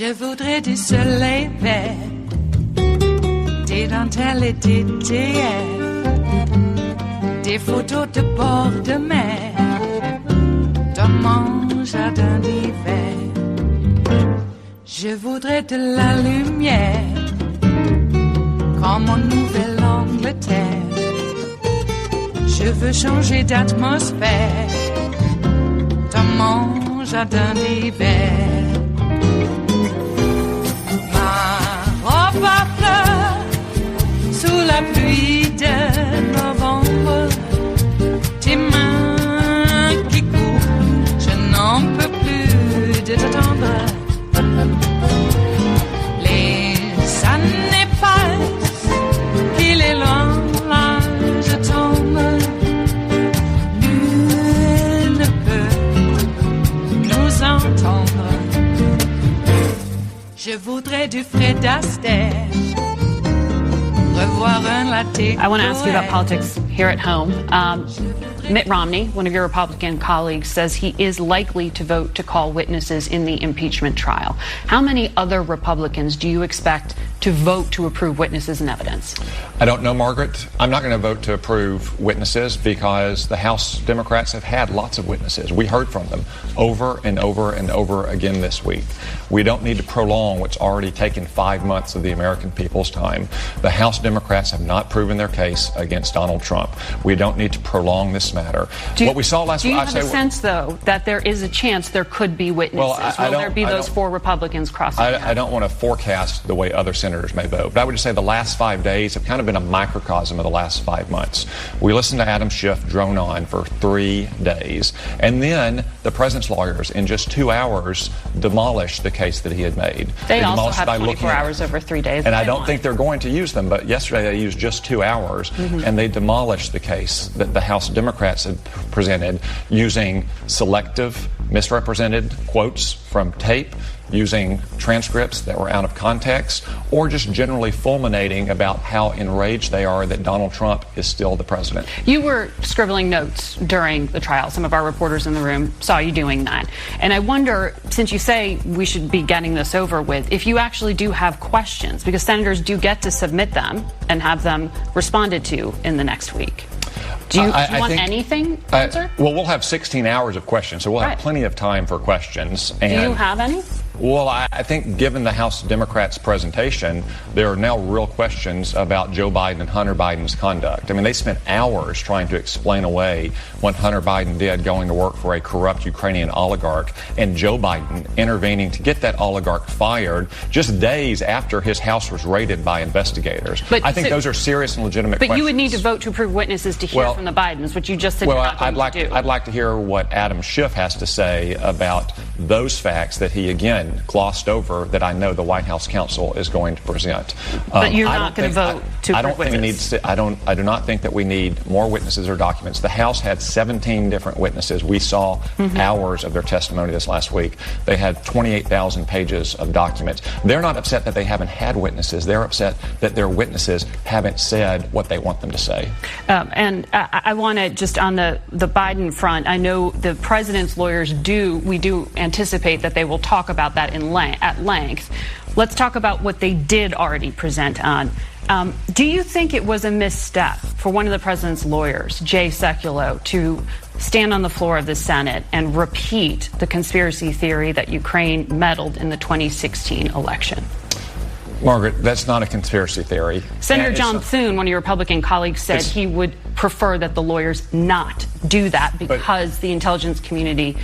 Je voudrais du soleil vert, des dentelles et des théières, des photos de bord de mer, dans mon jardin d'hiver. Je voudrais de la lumière, comme en Nouvelle-Angleterre. Je veux changer d'atmosphère, dans mon jardin d'hiver. Ma robe à fleurs, sous la pluie de novembre, tes mains qui courent, je n'en peux plus de t'attendre. Les années passent, qu'il est loin, là je tombe. Nul ne peut nous entendre. Je voudrais du Fred Astaire, revoir un latte. I want to ask you about politics here at home. Mitt Romney, one of your Republican colleagues, says he is likely to vote to call witnesses in the impeachment trial. How many other Republicans do you expect to vote to approve witnesses and evidence? I don't know, Margaret. I'm not going to vote to approve witnesses because the House Democrats have had lots of witnesses. We heard from them over and over and over again this week. We don't need to prolong what's already taken 5 months of the American people's time. The House Democrats have not proven their case against Donald Trump. We don't need to prolong this matter. What we saw last week. Do you have a sense, though, that there is a chance there could be witnesses? Will there be those 4 Republicans crossing? I don't want to forecast the way other senators may vote, but I would just say the last 5 days have kind of been a microcosm of the last 5 months. We listened to Adam Schiff drone on for 3 days, and then the president's lawyers, in just 2 hours, demolished the case that he had made. They also have 24 hours over 3 days. And I don't think they're going to use them, but yesterday they used just 2 hours, and they demolished the case that the House Democrats had presented using selective, misrepresented quotes from tape, using transcripts that were out of context, or just generally fulminating about how enraged they are that Donald Trump is still the president. You were scribbling notes during the trial. Some of our reporters in the room saw you doing that. And I wonder, since you say we should be getting this over with, if you actually do have questions, because senators do get to submit them and have them responded to in the next week. Do you want anything answered? Well, we'll have 16 hours of questions, so we'll have plenty of time for questions. And do you have any? Well, I think given the House Democrats' presentation, there are now real questions about Joe Biden and Hunter Biden's conduct. I mean, they spent hours trying to explain away what Hunter Biden did going to work for a corrupt Ukrainian oligarch, and Joe Biden intervening to get that oligarch fired just days after his house was raided by investigators. But I think those are serious and legitimate questions. But you would need to vote to approve witnesses to hear from the Bidens, which you just said you're not going to do. I'd like to hear what Adam Schiff has to say about those facts that he, again, glossed over that I know the White House counsel is going to present. But you're not going to vote to approve witnesses? I do not think that we need more witnesses or documents. The House had 17 different witnesses. We saw hours of their testimony this last week. They had 28,000 pages of documents. They're not upset that they haven't had witnesses. They're upset that their witnesses haven't said what they want them to say. And I want to just on the Biden front, I know the president's lawyers we do anticipate that they will talk about that at length. Let's talk about what they did already present on. Do you think it was a misstep for one of the president's lawyers, Jay Sekulow, to stand on the floor of the Senate and repeat the conspiracy theory that Ukraine meddled in the 2016 election? Margaret, that's not a conspiracy theory. Senator John Thune, one of your Republican colleagues, said he would prefer that the lawyers not do that because the intelligence community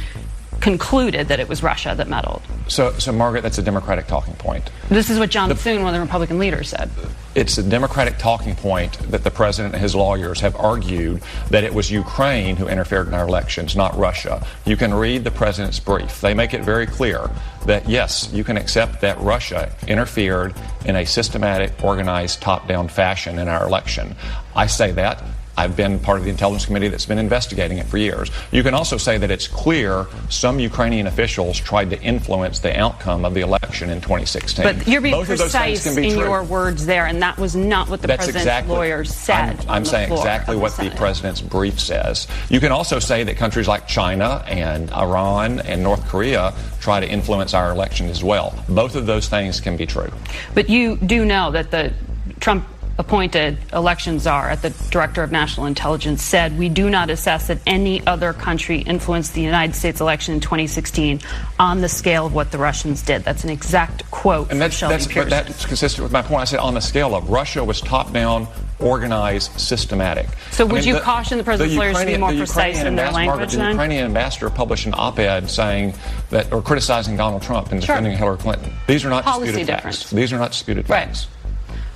concluded that it was Russia that meddled. So Margaret, that's a Democratic talking point. This is what John Thune, one of the Republican leaders, said. It's a Democratic talking point that the president and his lawyers have argued that it was Ukraine who interfered in our elections, not Russia. You can read the president's brief. They make it very clear that, yes, you can accept that Russia interfered in a systematic, organized, top-down fashion in our election. I say that. I've been part of the intelligence committee that's been investigating it for years. You can also say that it's clear some Ukrainian officials tried to influence the outcome of the election in 2016. But you're being Both precise in true. your words there, and that was not what the president's lawyers said. I'm saying exactly what the president's brief says. You can also say that countries like China and Iran and North Korea try to influence our election as well. Both of those things can be true. But you do know that the Trump appointed election czar at the Director of National Intelligence said, "We do not assess that any other country influenced the United States election in 2016 on the scale of what the Russians did." That's an exact quote from Sheldon Pearson. But that's consistent with my point. I said on the scale of Russia was top-down, organized, systematic. So would you caution the president's lawyers to be more precise in their language then? The Ukrainian ambassador published an op-ed saying that, or criticizing Donald Trump and defending Hillary Clinton. These are not disputed facts. These are not disputed facts.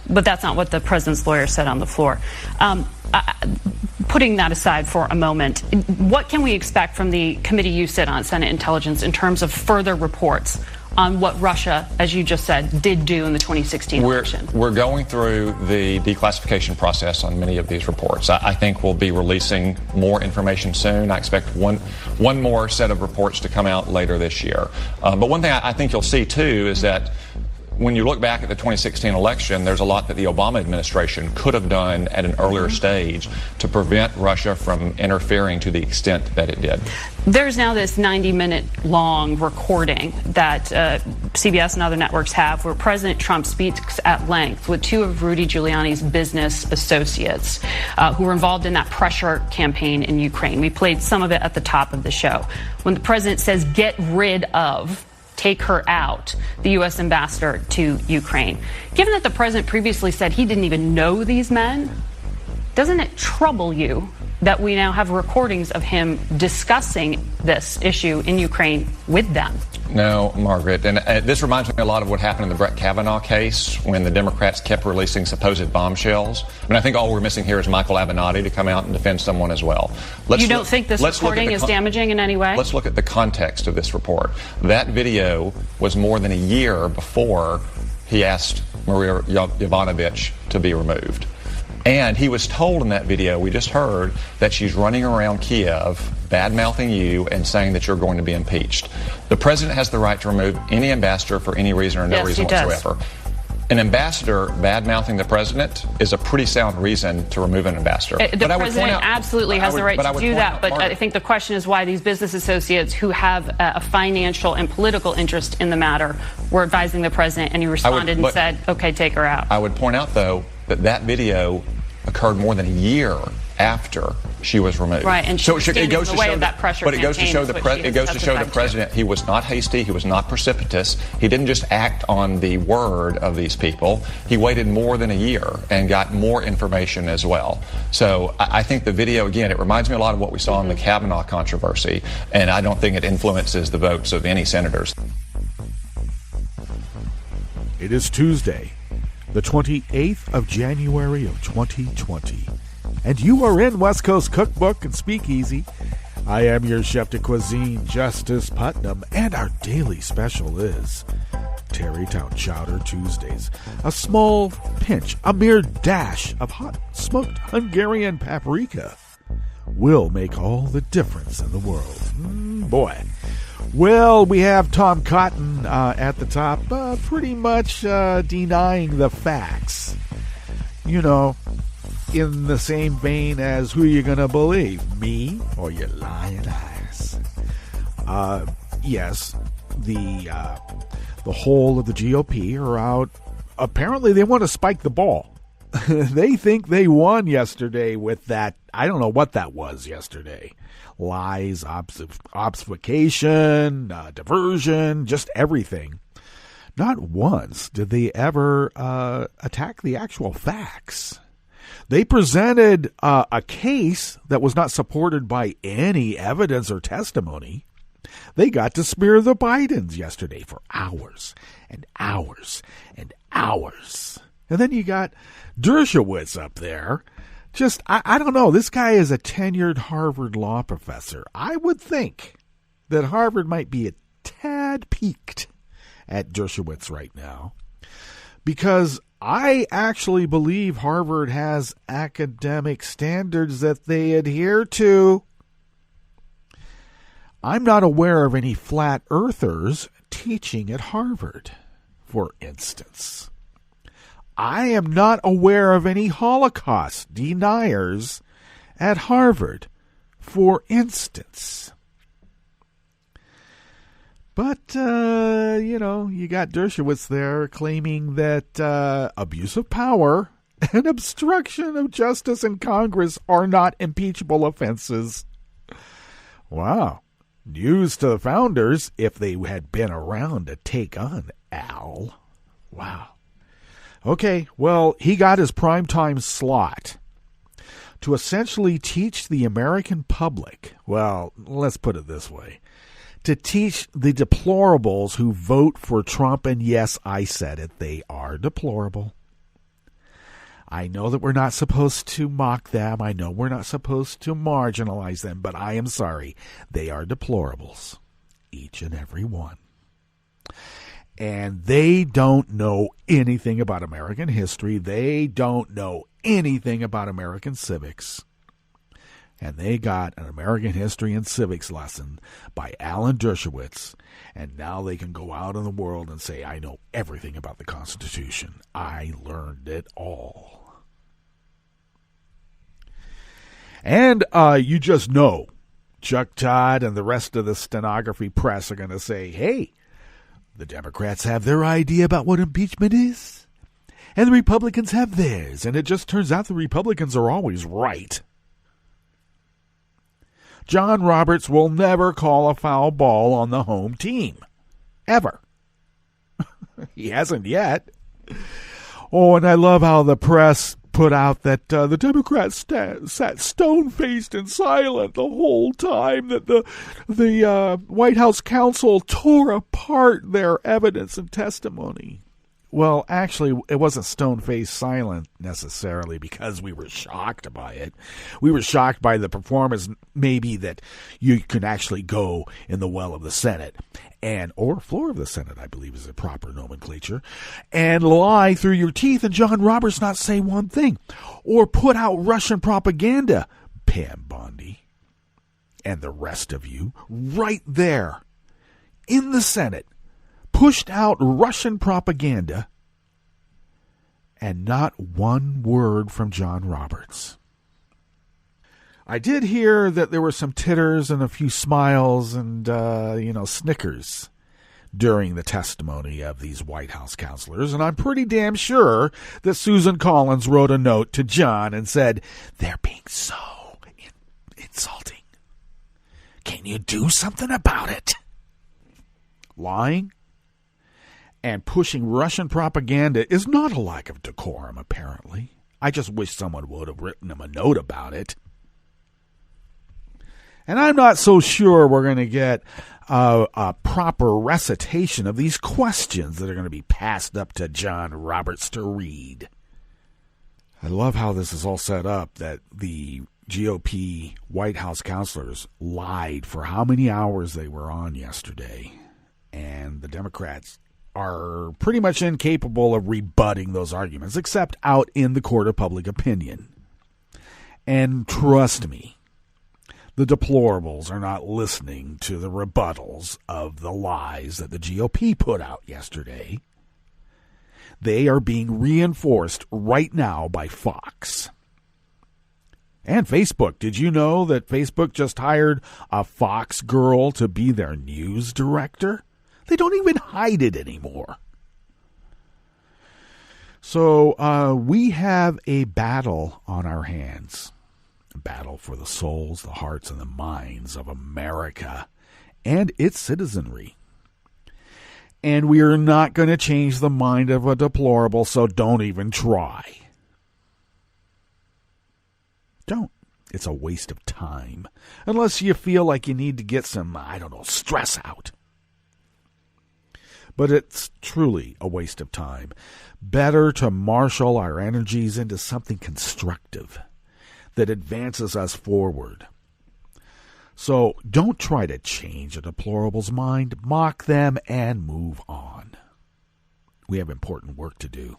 But that's not what the president's lawyer said on the floor. Putting that aside for a moment, what can we expect from the committee you sit on, Senate Intelligence, in terms of further reports on what Russia, as you just said, did do in the 2016 election? We're going through the declassification process on many of these reports. I think we'll be releasing more information soon. I expect one more set of reports to come out later this year. But one thing I think you'll see, too, is that when you look back at the 2016 election, there's a lot that the Obama administration could have done at an earlier stage to prevent Russia from interfering to the extent that it did. There's now this 90-minute long recording that CBS and other networks have where President Trump speaks at length with two of Rudy Giuliani's business associates who were involved in that pressure campaign in Ukraine. We played some of it at the top of the show. When the president says, "Get rid of," take her out, the U.S. ambassador to Ukraine. Given that the president previously said he didn't even know these men, doesn't it trouble you that we now have recordings of him discussing this issue in Ukraine with them? No, Margaret. And this reminds me a lot of what happened in the Brett Kavanaugh case when the Democrats kept releasing supposed bombshells. I mean, I think all we're missing here is Michael Avenatti to come out and defend someone as well. You don't think this recording is damaging in any way? Let's look at the context of this report. That video was more than a year before he asked Maria Yovanovitch to be removed. And he was told in that video, we just heard, that she's running around Kiev, bad-mouthing you and saying that you're going to be impeached. The president has the right to remove any ambassador for any reason or no reason whatsoever. An ambassador bad-mouthing the president is a pretty sound reason to remove an ambassador. The president absolutely has the right to do that, but I think the question is why these business associates who have a financial and political interest in the matter were advising the president, and he responded and said, okay, take her out. I would point out, though, that video occurred more than a year after she was removed. Right, and so it goes to show that pressure. But it goes to show the president he was not hasty, he was not precipitous. He didn't just act on the word of these people. He waited more than a year and got more information as well. So I think the video, again, it reminds me a lot of what we saw in the Kavanaugh controversy, and I don't think it influences the votes of any senators. It is Tuesday, the 28th of January of 2020. And you are in West Coast Cookbook and Speakeasy. I am your chef de cuisine, Justice Putnam, and our daily special is Tarrytown Chowder Tuesdays. A small pinch, a mere dash of hot smoked Hungarian paprika will make all the difference in the world. Boy. Well, we have Tom Cotton at the top, pretty much denying the facts. You know, in the same vein as who you're going to believe, me or your lying eyes. Yes, the whole of the GOP are out. Apparently, they want to spike the ball. They think they won yesterday with that. I don't know what that was yesterday. Lies, obfuscation, diversion, just everything. Not once did they ever attack the actual facts. They presented a case that was not supported by any evidence or testimony. They got to smear the Bidens yesterday for hours and hours and hours. And then you got Dershowitz up there. Just, I don't know. This guy is a tenured Harvard law professor. I would think that Harvard might be a tad peaked at Dershowitz right now, because I actually believe Harvard has academic standards that they adhere to. I'm not aware of any flat earthers teaching at Harvard, for instance. I am not aware of any Holocaust deniers at Harvard, for instance. But, you got Dershowitz there claiming that abuse of power and obstruction of justice in Congress are not impeachable offenses. Wow. News to the founders if they had been around to take on Al. Wow. Okay, well, he got his primetime slot to essentially teach the American public, well, let's put it this way, to teach the deplorables who vote for Trump, and yes, I said it, they are deplorable. I know that we're not supposed to mock them. I know we're not supposed to marginalize them, but I am sorry. They are deplorables, each and every one. And they don't know anything about American history. They don't know anything about American civics. And they got an American history and civics lesson by Alan Dershowitz. And now they can go out in the world and say, I know everything about the Constitution. I learned it all. And you just know Chuck Todd and the rest of the stenography press are going to say, hey, the Democrats have their idea about what impeachment is, and the Republicans have theirs, and it just turns out the Republicans are always right. John Roberts will never call a foul ball on the home team. Ever. He hasn't yet. Oh, and I love how the press put out that the Democrats sat stone-faced and silent the whole time that the White House counsel tore apart their evidence and testimony. Well, actually, it wasn't stone-faced silent necessarily because we were shocked by it. We were shocked by the performance, maybe that you can actually go in the well of the Senate or floor of the Senate, I believe is the proper nomenclature, and lie through your teeth and John Roberts not say one thing, or put out Russian propaganda, Pam Bondi, and the rest of you, right there in the Senate, pushed out Russian propaganda, and not one word from John Roberts. I did hear that there were some titters and a few smiles and, snickers during the testimony of these White House counselors, and I'm pretty damn sure that Susan Collins wrote a note to John and said, they're being so insulting. Can you do something about it? Lying and pushing Russian propaganda is not a lack of decorum, apparently. I just wish someone would have written him a note about it. And I'm not so sure we're going to get a proper recitation of these questions that are going to be passed up to John Roberts to read. I love how this is all set up, that the GOP White House counselors lied for how many hours they were on yesterday. And the Democrats are pretty much incapable of rebutting those arguments, except out in the court of public opinion. And trust me, the deplorables are not listening to the rebuttals of the lies that the GOP put out yesterday. They are being reinforced right now by Fox. And Facebook. Did you know that Facebook just hired a Fox girl to be their news director? They don't even hide it anymore. So we have a battle on our hands. A battle for the souls, the hearts, and the minds of America and its citizenry. And we are not going to change the mind of a deplorable, so don't even try. Don't. It's a waste of time. Unless you feel like you need to get some, stress out. But it's truly a waste of time. Better to marshal our energies into something constructive that advances us forward. So don't try to change a deplorable's mind. Mock them and move on. We have important work to do.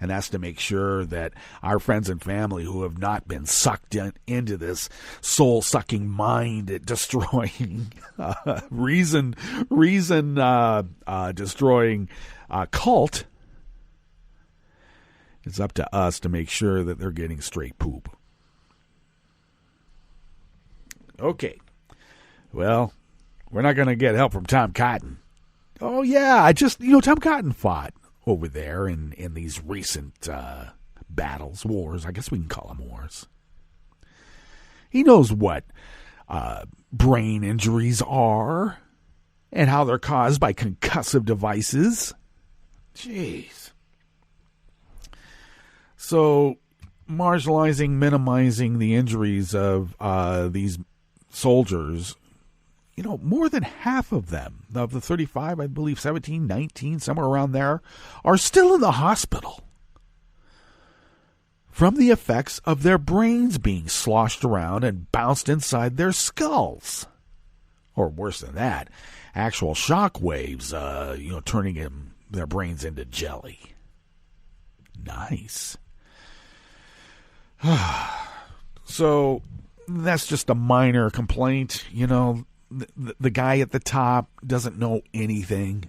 And that's to make sure that our friends and family who have not been sucked into this soul-sucking, mind-destroying, reason-destroying cult, it's up to us to make sure that they're getting straight poop. Okay. Well, we're not going to get help from Tom Cotton. Oh, yeah, Tom Cotton fought over there in these recent battles, wars. I guess we can call them wars. He knows what brain injuries are and how they're caused by concussive devices. Jeez. So, marginalizing, minimizing the injuries of these soldiers, more than half of them, of the 35, I believe 17, 19, somewhere around there, are still in the hospital from the effects of their brains being sloshed around and bounced inside their skulls. Or worse than that, actual shock waves, turning their brains into jelly. Nice. So, that's just a minor complaint, The guy at the top doesn't know anything.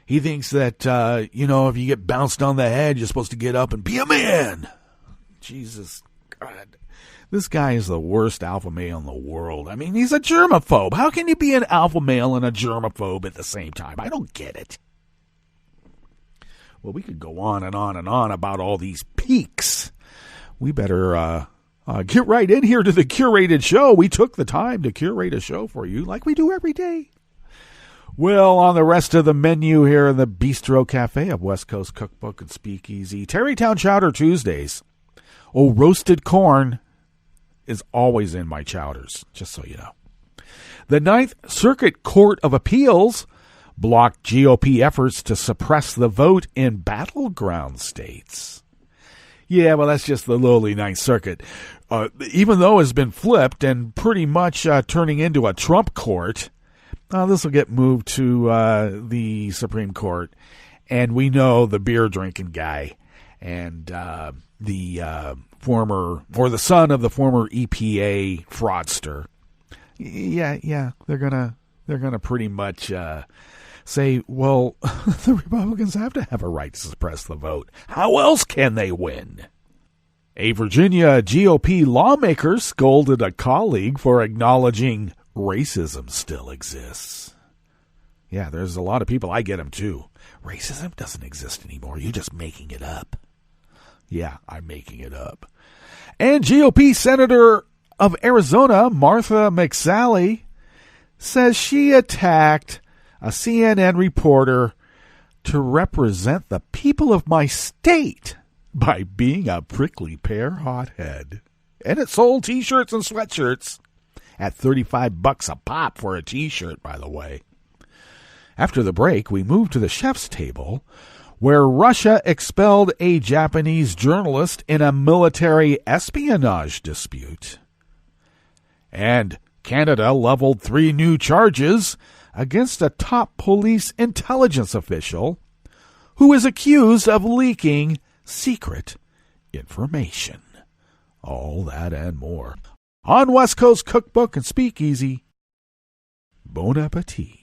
He thinks that, if you get bounced on the head, you're supposed to get up and be a man. Jesus God. This guy is the worst alpha male in the world. I mean, he's a germaphobe. How can you be an alpha male and a germaphobe at the same time? I don't get it. Well, we could go on and on and on about all these peaks. We better get right in here to the curated show. We took the time to curate a show for you like we do every day. Well, on the rest of the menu here in the Bistro Cafe of West Coast Cookbook and Speakeasy, Tarrytown Chowder Tuesdays. Oh, roasted corn is always in my chowders, just so you know. The Ninth Circuit Court of Appeals blocked GOP efforts to suppress the vote in battleground states. Yeah, well, that's just the lowly Ninth Circuit. Even though it's been flipped and pretty much turning into a Trump court, this will get moved to the Supreme Court. And we know the beer-drinking guy and the former, or the son of the former EPA fraudster. Yeah, they're gonna pretty much say, well, the Republicans have to have a right to suppress the vote. How else can they win? A Virginia GOP lawmaker scolded a colleague for acknowledging racism still exists. Yeah, there's a lot of people, I get them too. Racism doesn't exist anymore. You're just making it up. Yeah, I'm making it up. And GOP Senator of Arizona, Martha McSally, says she attacked a CNN reporter to represent the people of my state by being a prickly pear hothead. And it sold T-shirts and sweatshirts at $35 a pop for a T-shirt, by the way. After the break, we moved to the chef's table, where Russia expelled a Japanese journalist in a military espionage dispute. And Canada leveled 3 new charges against a top police intelligence official who is accused of leaking secret information. All that and more on West Coast Cookbook and Speakeasy. Bon appetit.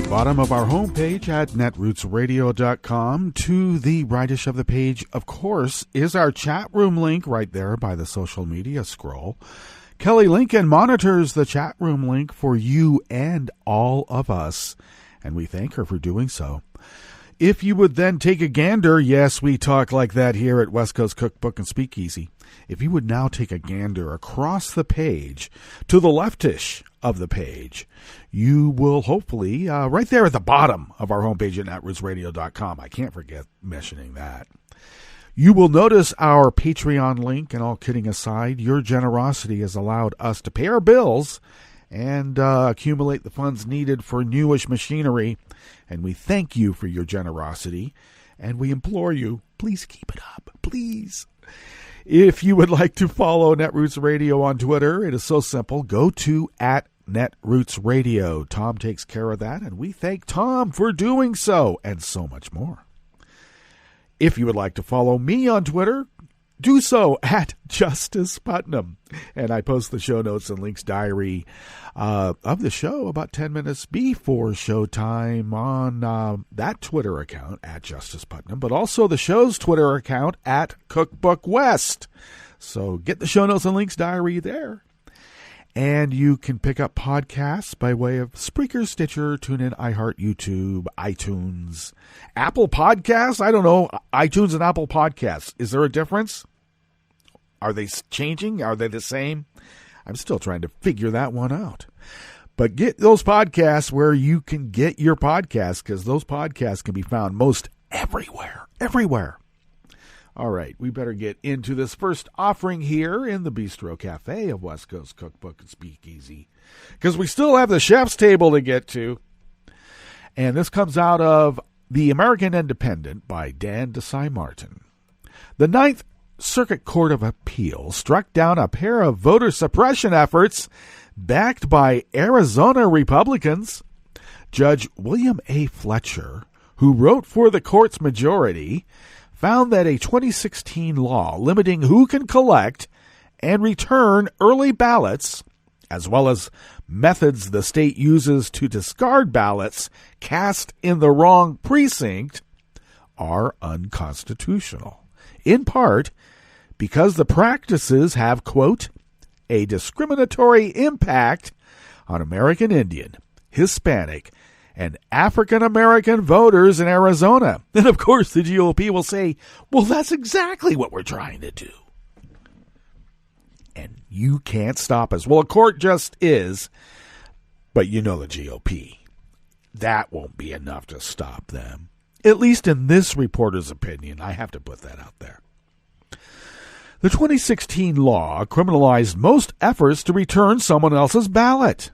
Bottom of our homepage at netrootsradio.com. To the rightish of the page, of course, is our chat room link right there by the social media scroll. Kelly Lincoln monitors the chat room link for you and all of us, and we thank her for doing so. If you would then take a gander, yes, we talk like that here at West Coast Cookbook and Speakeasy. if you would now take a gander across the page to the leftish of the page, you will hopefully, right there at the bottom of our homepage at netrootsradio.com, I can't forget mentioning that, you will notice our Patreon link. And all kidding aside, your generosity has allowed us to pay our bills and accumulate the funds needed for newish machinery. And we thank you for your generosity. And we implore you, please keep it up, please. If you would like to follow Netroots Radio on Twitter, it is so simple. Go to @NetrootsRadio. Tom takes care of that, and we thank Tom for doing so, and so much more. If you would like to follow me on Twitter, do so at Justice Putnam. And I post the show notes and links diary of the show about 10 minutes before showtime on that Twitter account at Justice Putnam, but also the show's Twitter account at Cookbook West. So get the show notes and links diary there. And you can pick up podcasts by way of Spreaker, Stitcher, TuneIn, iHeart, YouTube, iTunes, Apple Podcasts. I don't know. iTunes and Apple Podcasts. Is there a difference? Are they changing? Are they the same? I'm still trying to figure that one out. But get those podcasts where you can get your podcasts, because those podcasts can be found most everywhere. Everywhere. All right, we better get into this first offering here in the Bistro Cafe of West Coast Cookbook and Speakeasy, because we still have the chef's table to get to. And this comes out of The American Independent by Dan Desai Martin. The Ninth Circuit Court of Appeal struck down a pair of voter suppression efforts backed by Arizona Republicans. Judge William A. Fletcher, who wrote for the court's majority, found that a 2016 law limiting who can collect and return early ballots, as well as methods the state uses to discard ballots cast in the wrong precinct, are unconstitutional, in part because the practices have, quote, a discriminatory impact on American Indian, Hispanic, and African-American voters in Arizona. And, of course, the GOP will say, well, that's exactly what we're trying to do. And you can't stop us. Well, a court just is, but you know the GOP. That won't be enough to stop them. At least in this reporter's opinion. I have to put that out there. The 2016 law criminalized most efforts to return someone else's ballot.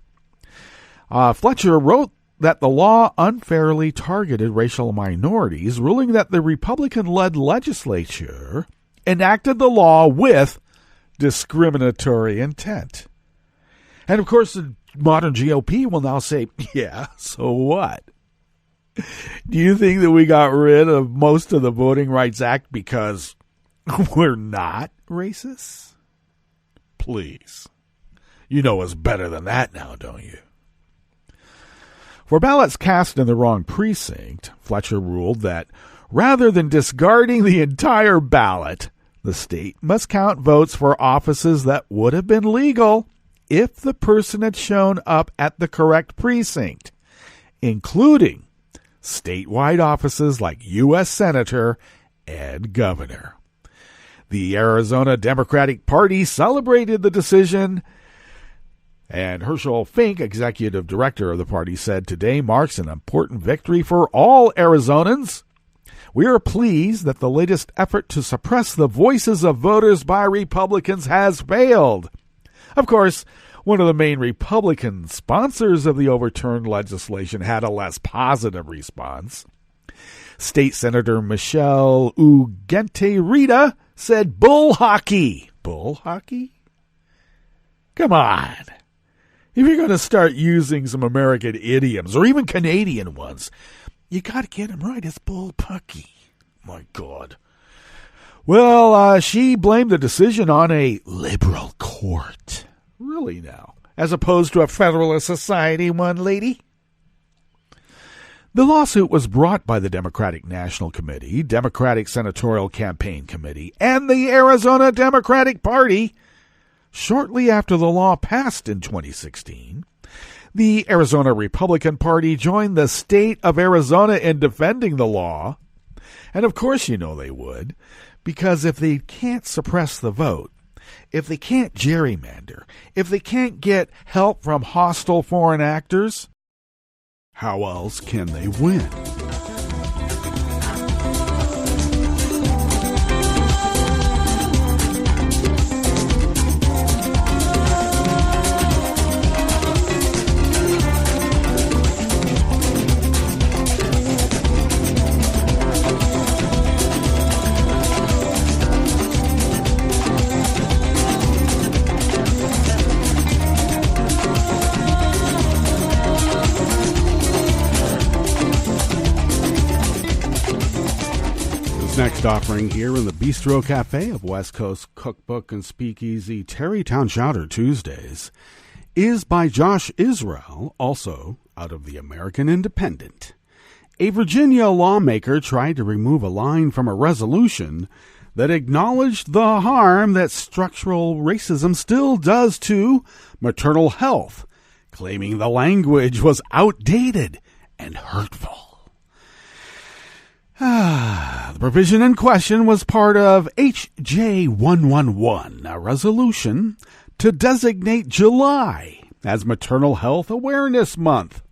Fletcher wrote that the law unfairly targeted racial minorities, ruling that the Republican-led legislature enacted the law with discriminatory intent. And, of course, the modern GOP will now say, yeah, so what? Do you think that we got rid of most of the Voting Rights Act because we're not racist? Please. You know us better than that now, don't you? For ballots cast in the wrong precinct, Fletcher ruled that rather than discarding the entire ballot, the state must count votes for offices that would have been legal if the person had shown up at the correct precinct, including statewide offices like U.S. Senator and Governor. The Arizona Democratic Party celebrated the decision, and Herschel Fink, executive director of the party, said, "Today marks an important victory for all Arizonans. We are pleased that the latest effort to suppress the voices of voters by Republicans has failed." Of course, one of the main Republican sponsors of the overturned legislation had a less positive response. State Senator Michelle Ugente-Rita said, "Bull hockey." Bull hockey? Come on. If you're going to start using some American idioms, or even Canadian ones, you got to get them right. It's bull pucky. My God. Well, she blamed the decision on a liberal court. Really now? As opposed to a Federalist Society one, lady? The lawsuit was brought by the Democratic National Committee, Democratic Senatorial Campaign Committee, and the Arizona Democratic Party shortly after the law passed in 2016. The Arizona Republican Party joined the state of Arizona in defending the law. And of course you know they would, Because if they can't suppress the vote, if they can't gerrymander, if they can't get help from hostile foreign actors, how else can they win? Next offering here in the Bistro Cafe of West Coast Cookbook and Speakeasy Tarrytown Chowder Tuesdays is by Josh Israel, also out of the American Independent. A Virginia lawmaker tried to remove a line from a resolution that acknowledged the harm that structural racism still does to maternal health, claiming the language was outdated and hurtful. The provision in question was part of H.J. 111, a resolution to designate July as Maternal Health Awareness Month.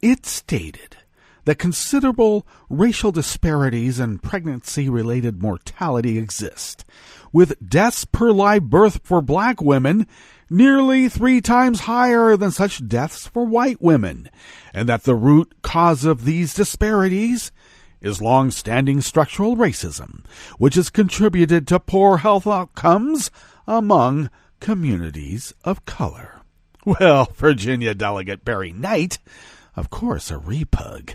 It stated that considerable racial disparities in pregnancy-related mortality exist, with deaths per live birth for black women nearly 3 times higher than such deaths for white women, and that the root cause of these disparities is long-standing structural racism, which has contributed to poor health outcomes among communities of color. Well, Virginia Delegate Barry Knight, of course a repug,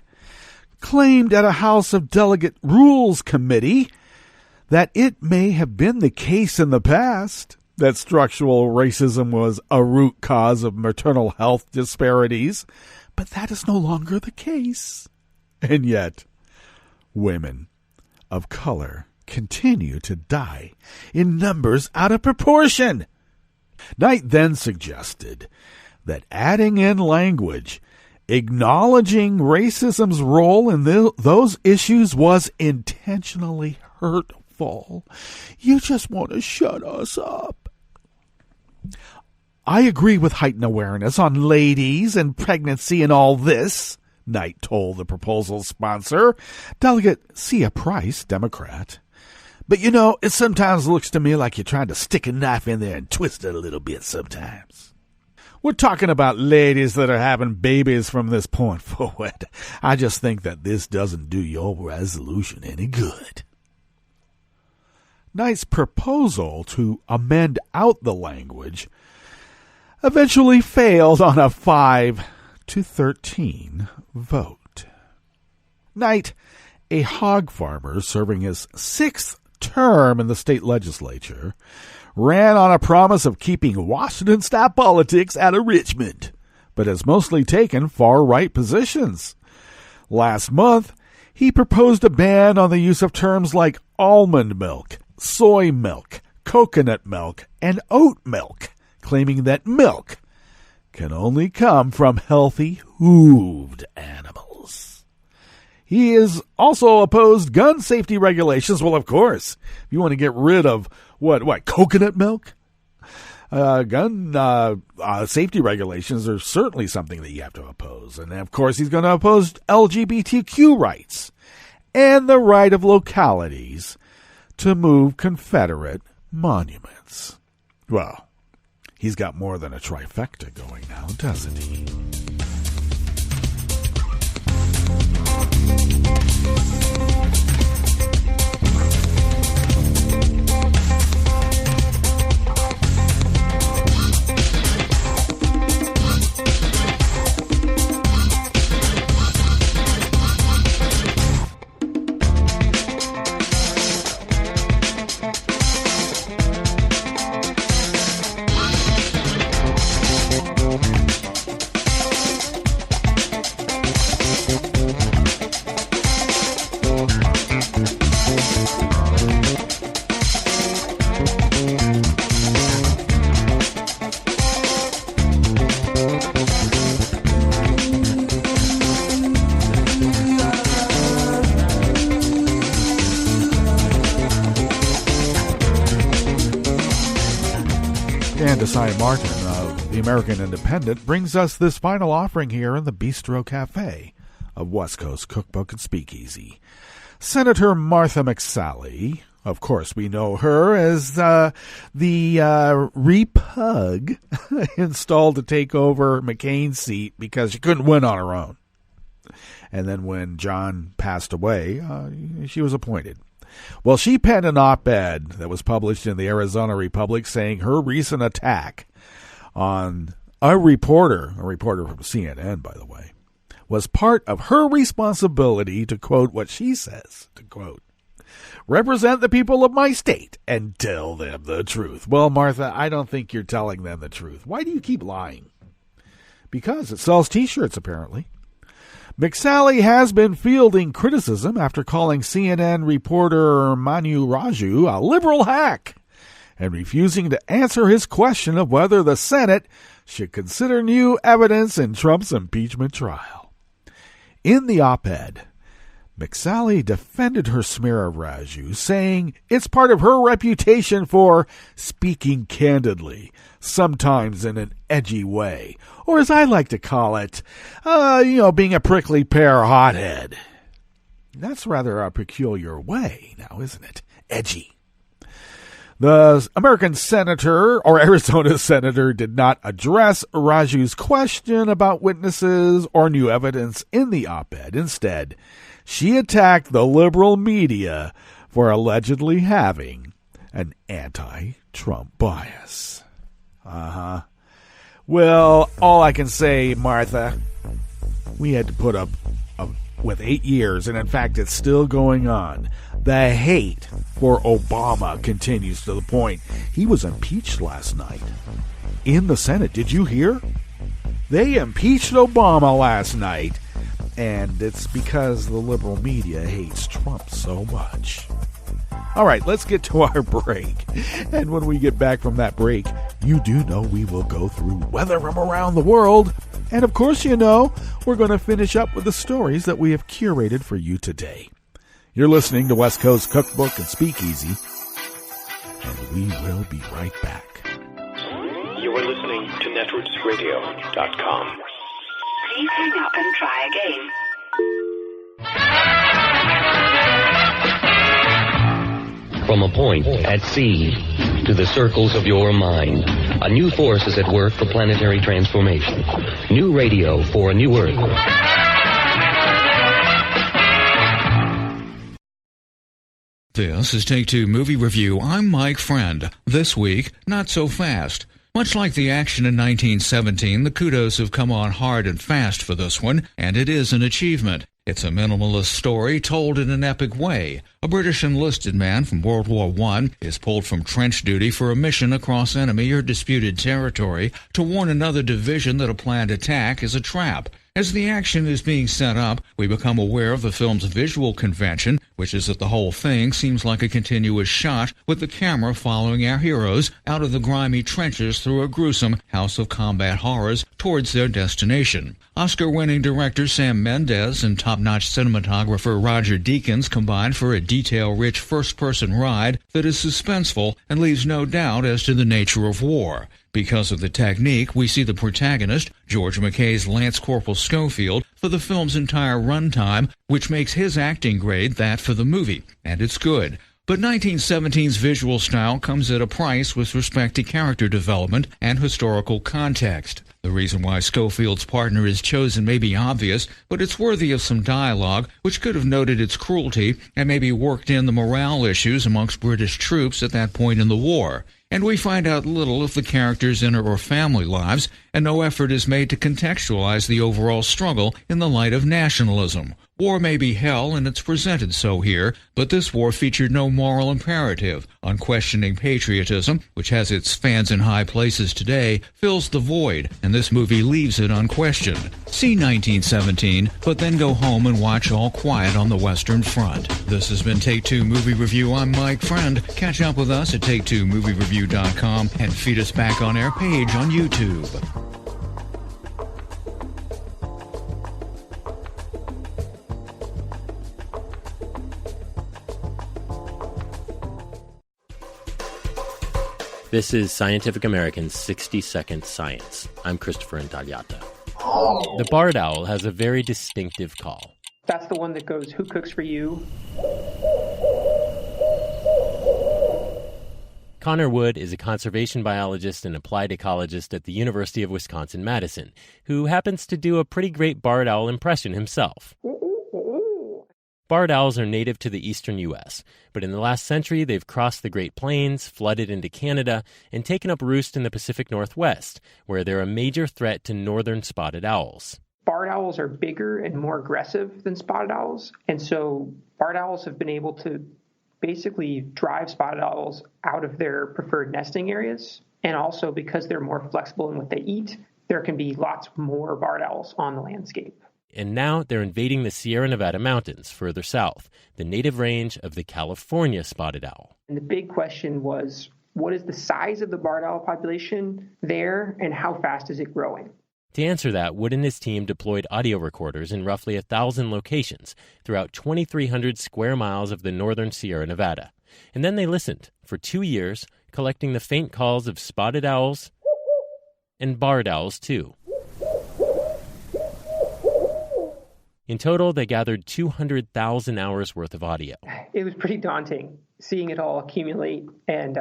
claimed at a House of Delegate Rules Committee that it may have been the case in the past that structural racism was a root cause of maternal health disparities, but that is no longer the case. And yet, women of color continue to die in numbers out of proportion. Knight then suggested that adding in language acknowledging racism's role in those issues was intentionally hurtful. You just want to shut us up. I agree with heightened awareness on ladies and pregnancy and all this, Knight told the proposal's sponsor, Delegate Sia Price, Democrat. But you know, it sometimes looks to me like you're trying to stick a knife in there and twist it a little bit sometimes. We're talking about ladies that are having babies from this point forward. I just think that this doesn't do your resolution any good. Knight's proposal to amend out the language eventually failed on a 5-13 vote. Knight, a hog farmer serving his 6th term in the state legislature, ran on a promise of keeping Washington-style politics out of Richmond, but has mostly taken far-right positions. Last month, he proposed a ban on the use of terms like almond milk, soy milk, coconut milk, and oat milk, claiming that milk can only come from healthy, hooved animals. He is also opposed gun safety regulations. Well, of course, if you want to get rid of what coconut milk? Gun safety regulations are certainly something that you have to oppose. And of course, he's going to oppose LGBTQ rights and the right of localities to move Confederate monuments. Well, he's got more than a trifecta going now, doesn't he? Desai Martin of the American Independent brings us this final offering here in the Bistro Cafe of West Coast Cookbook and Speakeasy. Senator Martha McSally, of course we know her as the repug installed to take over McCain's seat because she couldn't win on her own. And then when John passed away, she was appointed. Well, she penned an op-ed that was published in the Arizona Republic saying her recent attack on a reporter from CNN, by the way, was part of her responsibility to, quote, what she says, to quote, represent the people of my state and tell them the truth. Well, Martha, I don't think you're telling them the truth. Why do you keep lying? Because it sells T-shirts, apparently. McSally has been fielding criticism after calling CNN reporter Manu Raju a liberal hack and refusing to answer his question of whether the Senate should consider new evidence in Trump's impeachment trial. In the op-ed, McSally defended her smear of Raju, saying it's part of her reputation for speaking candidly, sometimes in an edgy way, or as I like to call it, being a prickly pear hothead. That's rather a peculiar way now, isn't it? Edgy. The American senator, or Arizona senator, did not address Raju's question about witnesses or new evidence in the op-ed. Instead, she attacked the liberal media for allegedly having an anti-Trump bias. Well, all I can say, Martha, we had to put up with 8 years, and in fact, it's still going on. The hate for Obama continues to the point he was impeached last night in the Senate. Did you hear? They impeached Obama last night, and it's because the liberal media hates Trump so much. All right, let's get to our break. And when we get back from that break, you do know we will go through weather from around the world. And of course, you know, we're going to finish up with the stories that we have curated for you today. You're listening to West Coast Cookbook and Speakeasy, and we will be right back. You are listening to netrootsradio.com. Please hang up and try again. From a point at sea to the circles of your mind, a new force is at work for planetary transformation. New radio for a new Earth. This is Take Two Movie Review. I'm Mike Friend. This week, not so fast. Much like the action in 1917, the kudos have come on hard and fast for this one, and it is an achievement. It's a minimalist story told in an epic way. A British enlisted man from World War I is pulled from trench duty for a mission across enemy or disputed territory to warn another division that a planned attack is a trap. As the action is being set up, we become aware of the film's visual convention, which is that the whole thing seems like a continuous shot, with the camera following our heroes out of the grimy trenches through a gruesome house of combat horrors towards their destination. Oscar-winning director Sam Mendes and top-notch cinematographer Roger Deakins combine for a detail-rich first-person ride that is suspenseful and leaves no doubt as to the nature of war. Because of the technique, we see the protagonist, George McKay's Lance Corporal Schofield, for the film's entire runtime, which makes his acting grade that for the movie, and it's good. But 1917's visual style comes at a price with respect to character development and historical context. The reason why Schofield's partner is chosen may be obvious, but it's worthy of some dialogue, which could have noted its cruelty and maybe worked in the morale issues amongst British troops at that point in the war. And we find out little of the characters' inner or family lives, and no effort is made to contextualize the overall struggle in the light of nationalism. War may be hell, and it's presented so here, but this war featured no moral imperative. Unquestioning patriotism, which has its fans in high places today, fills the void, and this movie leaves it unquestioned. See 1917, but then go home and watch All Quiet on the Western Front. This has been Take Two Movie Review. I'm Mike Friend. Catch up with us at Take2MovieReview.com and feed us back on our page on YouTube. This is Scientific American's 60-Second Science. I'm Christopher Intagliata. The barred owl has a very distinctive call. That's the one that goes, "Who cooks for you?" Connor Wood is a conservation biologist and applied ecologist at the University of Wisconsin-Madison, who happens to do a pretty great barred owl impression himself. Barred owls are native to the eastern U.S., but in the last century they've crossed the Great Plains, flooded into Canada, and taken up roost in the Pacific Northwest, where they're a major threat to northern spotted owls. Barred owls are bigger and more aggressive than spotted owls, and so barred owls have been able to basically drive spotted owls out of their preferred nesting areas, and also because they're more flexible in what they eat, there can be lots more barred owls on the landscape. And now they're invading the Sierra Nevada mountains further south, the native range of the California spotted owl. And the big question was, what is the size of the barred owl population there, and how fast is it growing? To answer that, Wood and his team deployed audio recorders in roughly 1,000 locations throughout 2,300 square miles of the northern Sierra Nevada. And then they listened for 2 years, collecting the faint calls of spotted owls and barred owls, too. In total, they gathered 200,000 hours worth of audio. It was pretty daunting, seeing it all accumulate and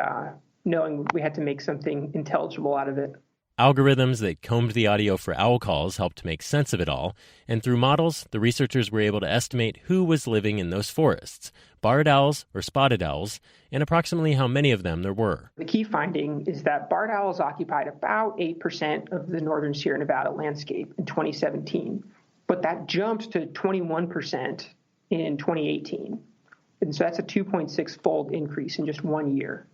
knowing we had to make something intelligible out of it. Algorithms that combed the audio for owl calls helped make sense of it all, and through models, the researchers were able to estimate who was living in those forests, barred owls or spotted owls, and approximately how many of them there were. The key finding is that barred owls occupied about 8% of the northern Sierra Nevada landscape in 2017. But that jumped to 21% in 2018. And so that's a 2.6-fold increase in just 1 year.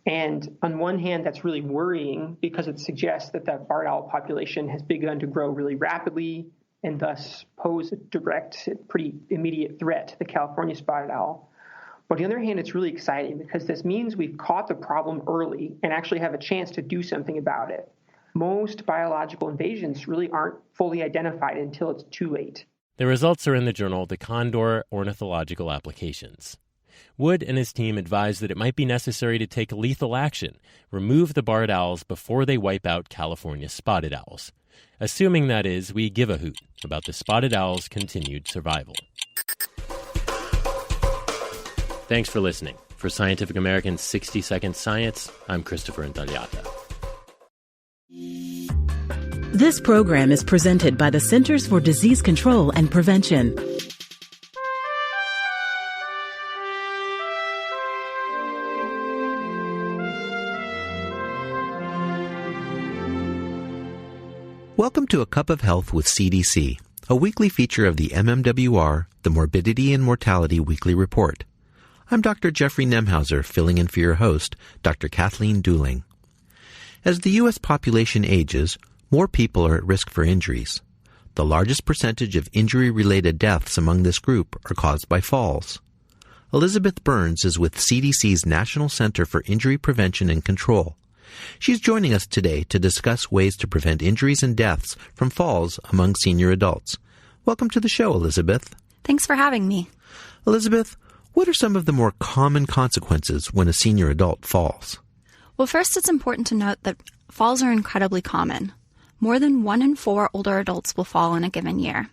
And on one hand, that's really worrying because it suggests that that barred owl population has begun to grow really rapidly and thus pose a direct, pretty immediate threat to the California spotted owl. But on the other hand, it's really exciting because this means we've caught the problem early and actually have a chance to do something about it. Most biological invasions really aren't fully identified until it's too late. The results are in the journal The Condor Ornithological Applications. Wood and his team advised that it might be necessary to take lethal action, remove the barred owls before they wipe out California spotted owls. Assuming, that is, we give a hoot about the spotted owl's continued survival. Thanks for listening. For Scientific American's 60-Second Science, I'm Christopher Intagliata. This program is presented by the Centers for Disease Control and Prevention. Welcome to A Cup of Health with CDC, a weekly feature of the MMWR, the Morbidity and Mortality Weekly Report. I'm Dr. Jeffrey Nemhauser, filling in for your host, Dr. Kathleen Dooling. As the U.S. population ages, more people are at risk for injuries. The largest percentage of injury-related deaths among this group are caused by falls. Elizabeth Burns is with CDC's National Center for Injury Prevention and Control. She's joining us today to discuss ways to prevent injuries and deaths from falls among senior adults. Welcome to the show, Elizabeth. Thanks for having me. Elizabeth, what are some of the more common consequences when a senior adult falls? Well, first, it's important to note that falls are incredibly common. More than 1 in 4 older adults will fall in a given year.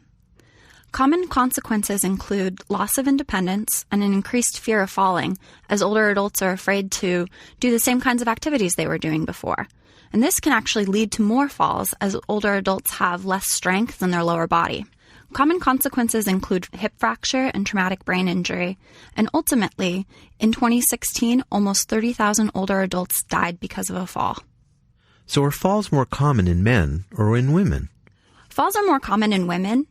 Common consequences include loss of independence and an increased fear of falling, as older adults are afraid to do the same kinds of activities they were doing before. And this can actually lead to more falls, as older adults have less strength in their lower body. Common consequences include hip fracture and traumatic brain injury. And ultimately, in 2016, almost 30,000 older adults died because of a fall. So are falls more common in men or in women? Falls are more common in women,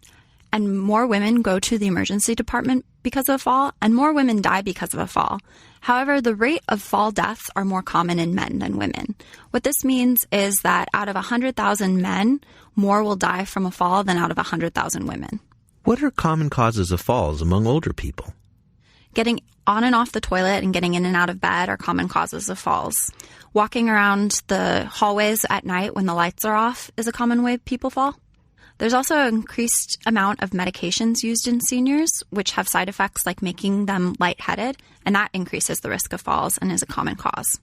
and more women go to the emergency department because of a fall, and more women die because of a fall. However, the rate of fall deaths are more common in men than women. What this means is that out of 100,000 men, more will die from a fall than out of 100,000 women. What are common causes of falls among older people? Getting on and off the toilet and getting in and out of bed are common causes of falls. Walking around the hallways at night when the lights are off is a common way people fall. There's also an increased amount of medications used in seniors, which have side effects like making them lightheaded, and that increases the risk of falls and is a common cause.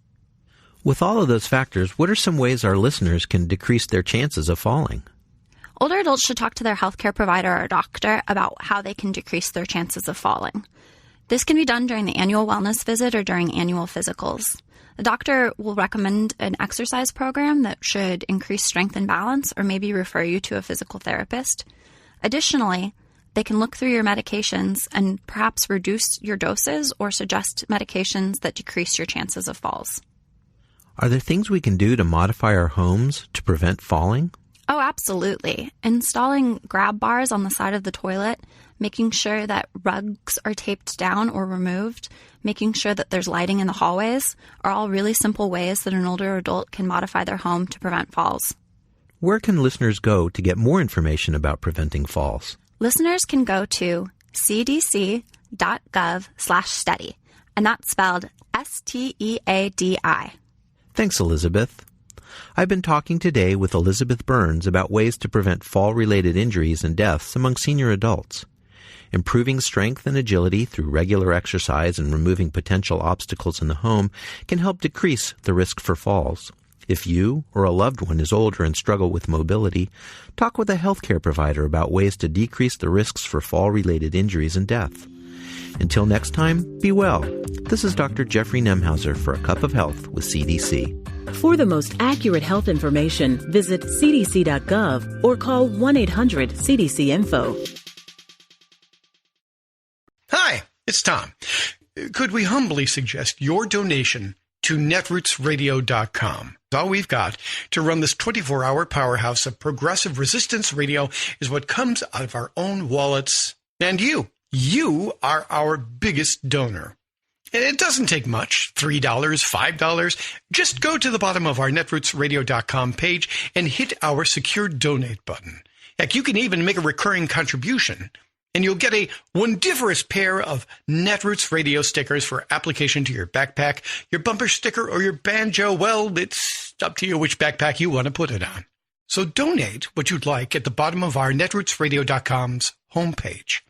With all of those factors, what are some ways our listeners can decrease their chances of falling? Older adults should talk to their healthcare provider or doctor about how they can decrease their chances of falling. This can be done during the annual wellness visit or during annual physicals. The doctor will recommend an exercise program that should increase strength and balance or maybe refer you to a physical therapist. Additionally, they can look through your medications and perhaps reduce your doses or suggest medications that decrease your chances of falls. Are there things we can do to modify our homes to prevent falling? Oh, absolutely. Installing grab bars on the side of the toilet, making sure that rugs are taped down or removed, making sure that there's lighting in the hallways are all really simple ways that an older adult can modify their home to prevent falls. Where can listeners go to get more information about preventing falls? Listeners can go to cdc.gov/study, and that's spelled STEADI. Thanks, Elizabeth. I've been talking today with Elizabeth Burns about ways to prevent fall-related injuries and deaths among senior adults. Improving strength and agility through regular exercise and removing potential obstacles in the home can help decrease the risk for falls. If you or a loved one is older and struggle with mobility, talk with a healthcare provider about ways to decrease the risks for fall-related injuries and death. Until next time, be well. This is Dr. Jeffrey Nemhauser for A Cup of Health with CDC. For the most accurate health information, visit cdc.gov or call 1-800-CDC-INFO. Hi, it's Tom. Could we humbly suggest your donation to netrootsradio.com? All we've got to run this 24-hour powerhouse of progressive resistance radio is what comes out of our own wallets. And you are our biggest donor. It doesn't take much, $3, $5. Just go to the bottom of our netrootsradio.com page and hit our secure donate button. Heck, you can even make a recurring contribution, and you'll get a wondiferous pair of Netroots radio stickers for application to your backpack, your bumper sticker, or your banjo. Well, it's up to you which backpack you want to put it on. So donate what you'd like at the bottom of our netrootsradio.com's homepage,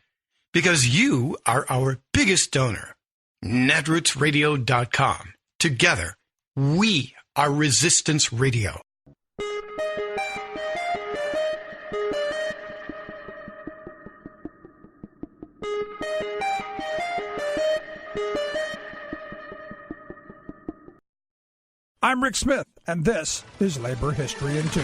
because you are our biggest donor. netrootsradio.com. Together, we are Resistance Radio. I'm Rick Smith, and this is Labor History in 2.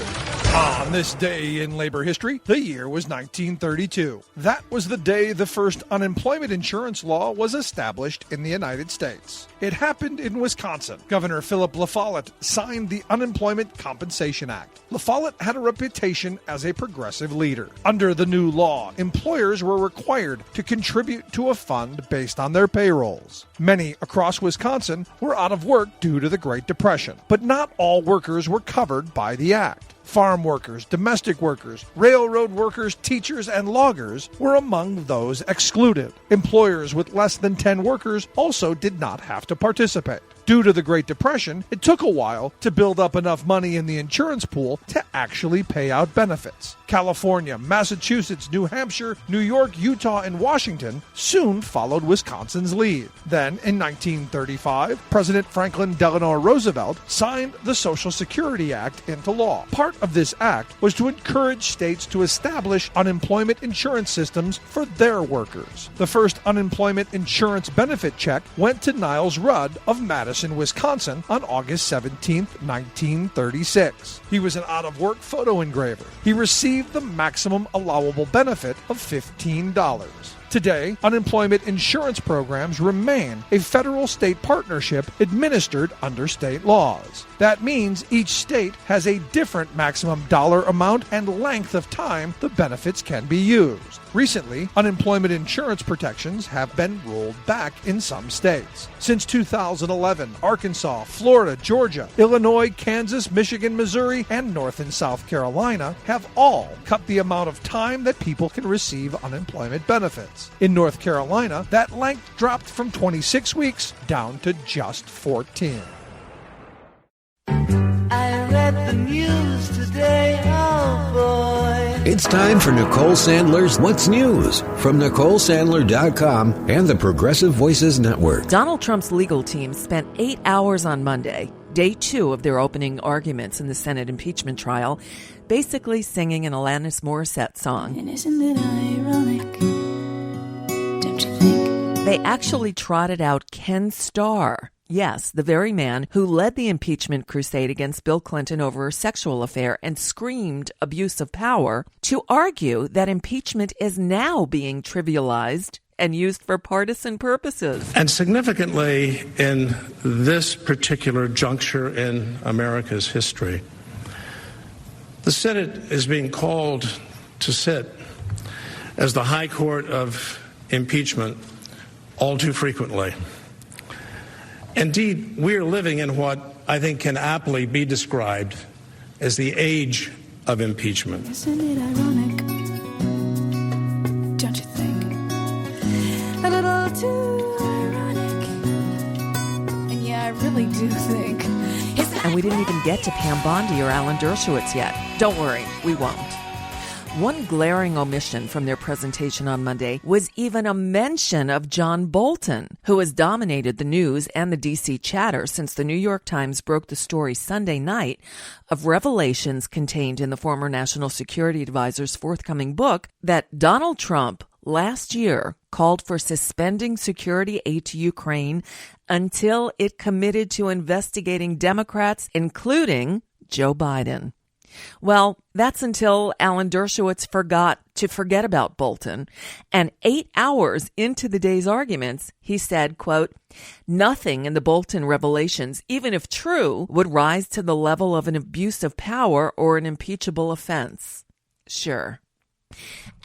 On this day in labor history, the year was 1932. That was the day the first unemployment insurance law was established in the United States. It happened in Wisconsin. Governor Philip La Follette signed the Unemployment Compensation Act. La Follette had a reputation as a progressive leader. Under the new law, employers were required to contribute to a fund based on their payrolls. Many across Wisconsin were out of work due to the Great Depression, but not all workers were covered by the act. Farm workers, domestic workers, railroad workers, teachers, and loggers were among those excluded. Employers with less than 10 workers also did not have to participate. Due to the Great Depression, it took a while to build up enough money in the insurance pool to actually pay out benefits. California, Massachusetts, New Hampshire, New York, Utah, and Washington soon followed Wisconsin's lead. Then, in 1935, President Franklin Delano Roosevelt signed the Social Security Act into law. Part of this act was to encourage states to establish unemployment insurance systems for their workers. The first unemployment insurance benefit check went to Niles Rudd of Madison, Wisconsin on August 17, 1936. He was an out-of-work photo engraver. He received the maximum allowable benefit of $15. Today, unemployment insurance programs remain a federal-state partnership administered under state laws. That means each state has a different maximum dollar amount and length of time the benefits can be used. Recently, unemployment insurance protections have been rolled back in some states. Since 2011, Arkansas, Florida, Georgia, Illinois, Kansas, Michigan, Missouri, and North and South Carolina have all cut the amount of time that people can receive unemployment benefits. In North Carolina, that length dropped from 26 weeks down to just 14. I read the news today, oh boy. It's time for Nicole Sandler's What's News from NicoleSandler.com and the Progressive Voices Network. Donald Trump's legal team spent 8 hours on Monday day 2 of their opening arguments in the Senate impeachment trial, basically singing an Alanis Morissette song. And isn't it ironic? Don't you think? They actually trotted out Ken Starr. Yes, the very man who led the impeachment crusade against Bill Clinton over a sexual affair and screamed abuse of power, to argue that impeachment is now being trivialized and used for partisan purposes. And significantly, in this particular juncture in America's history, the Senate is being called to sit as the high court of impeachment all too frequently. Indeed, we are living in what I think can aptly be described as the age of impeachment. Isn't it ironic? Don't you think? A little too ironic. And yeah, I really do think. And we didn't even get to Pam Bondi or Alan Dershowitz yet. Don't worry, we won't. One glaring omission from their presentation on Monday was even a mention of John Bolton, who has dominated the news and the D.C. chatter since the New York Times broke the story Sunday night of revelations contained in the former National Security Advisor's forthcoming book that Donald Trump last year called for suspending security aid to Ukraine until it committed to investigating Democrats, including Joe Biden. Well, that's until Alan Dershowitz forgot to forget about Bolton. And 8 hours into the day's arguments, he said, quote, "Nothing in the Bolton revelations, even if true, would rise to the level of an abuse of power or an impeachable offense." Sure.